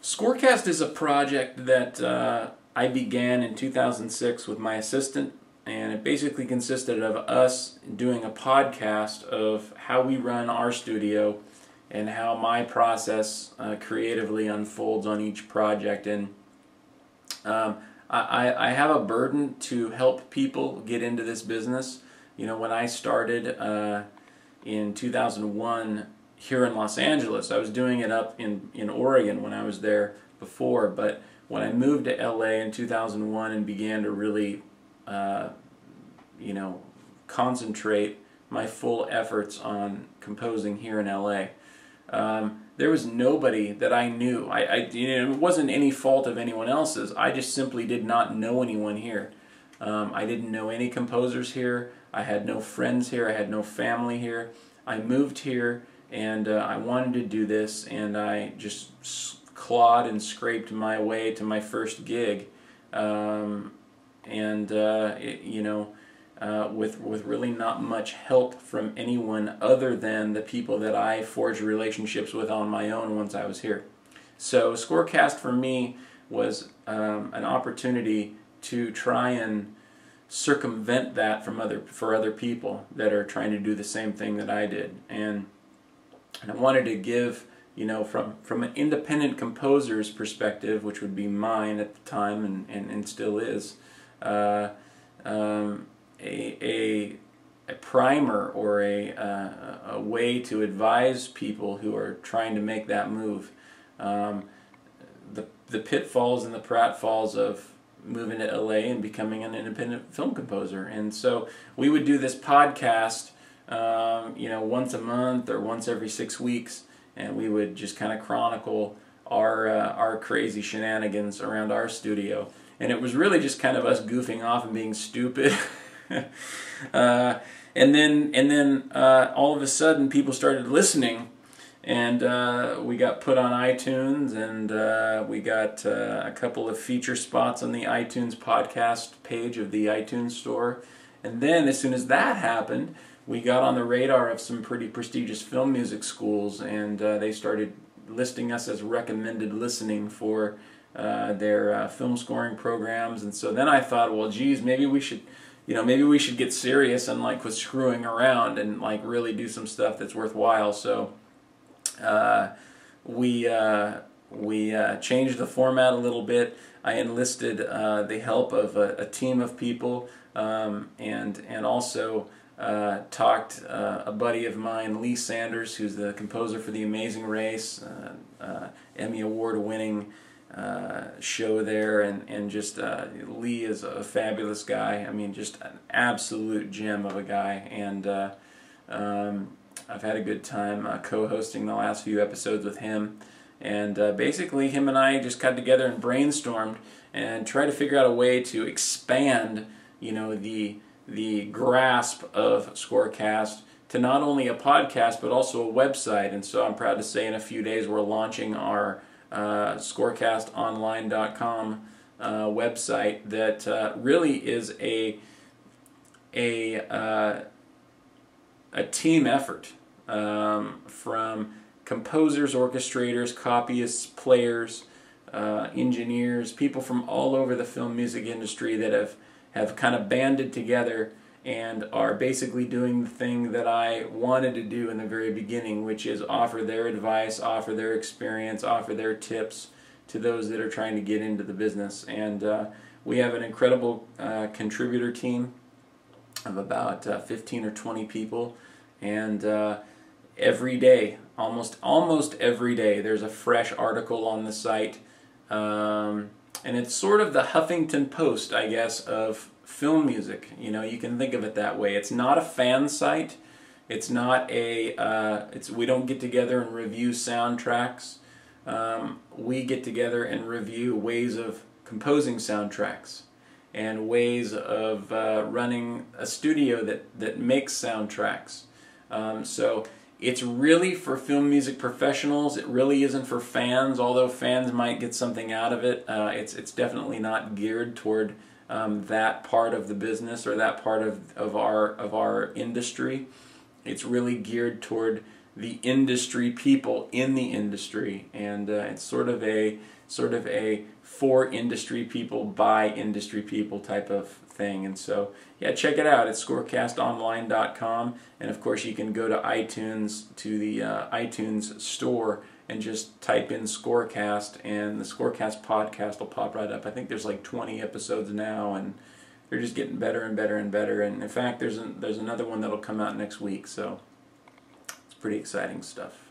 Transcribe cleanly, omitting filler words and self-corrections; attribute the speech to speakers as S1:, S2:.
S1: SCOREcast is a project that I began in 2006 with my assistant, and it basically consisted of us doing a podcast of how we run our studio and how my process creatively unfolds on each project. And I have a burden to help people get into this business. You know, when I started in 2001 here in Los Angeles, I was doing it up in Oregon when I was there before, but when I moved to LA in 2001 and began to really concentrate my full efforts on composing here in LA, there was nobody that I knew. It wasn't any fault of anyone else's. I just simply did not know anyone here. I didn't know any composers here. I had no friends here. I had no family here. I moved here and I wanted to do this, and I just clawed and scraped my way to my first gig, with really not much help from anyone other than the people that I forged relationships with on my own once I was here. So SCOREcast for me was an opportunity to try and circumvent that for other people that are trying to do the same thing that I did, and I wanted to give, from an independent composer's perspective, which would be mine at the time and still is, a primer or a way to advise people who are trying to make that move. The pitfalls and the pratfalls of moving to LA and becoming an independent film composer. And so we would do this podcast once a month or once every 6 weeks, and we would just kind of chronicle our crazy shenanigans around our studio. And it was really just kind of us goofing off and being stupid. And then all of a sudden people started listening, and we got put on iTunes, and we got a couple of feature spots on the iTunes podcast page of the iTunes store. And then as soon as that happened, we got on the radar of some pretty prestigious film music schools, and they started listing us as recommended listening for their film scoring programs. And so then I thought, well, geez, maybe we should get serious and quit screwing around and really do some stuff that's worthwhile. So we changed the format a little bit. I enlisted the help of a team of people, and also talked a buddy of mine, Lee Sanders, who's the composer for The Amazing Race, Emmy Award-winning show there, and just Lee is a fabulous guy. I mean, just an absolute gem of a guy, and I've had a good time co-hosting the last few episodes with him. And basically him and I just got together and brainstormed and tried to figure out a way to expand the grasp of SCOREcast to not only a podcast but also a website. And so I'm proud to say in a few days we're launching our SCOREcastonline.com website that really is a team effort from composers, orchestrators, copyists, players, engineers, people from all over the film music industry that have kind of banded together and are basically doing the thing that I wanted to do in the very beginning, which is offer their advice, offer their experience, offer their tips to those that are trying to get into the business. And we have an incredible contributor team of about 15 or 20 people, and every day, almost every day, there's a fresh article on the site. And it's sort of the Huffington Post, I guess, of film music. You can think of it that way. It's not a fan site. It's not we don't get together and review soundtracks. We get together and review ways of composing soundtracks and ways of running a studio that makes soundtracks. So it's really for film music professionals. It really isn't for fans, although fans might get something out of it. It's definitely not geared toward that part of the business or that part of our industry. It's really geared toward the industry people in the industry, and it's sort of a for industry people by industry people type of thing. And so yeah, check it out. It's ScorecastOnline.com, and of course you can go to iTunes, to the iTunes store, and just type in ScoreCast, and the ScoreCast podcast will pop right up. I think there's like 20 episodes now, and they're just getting better and better and better. And in fact, there's another one that'll come out next week, so it's pretty exciting stuff.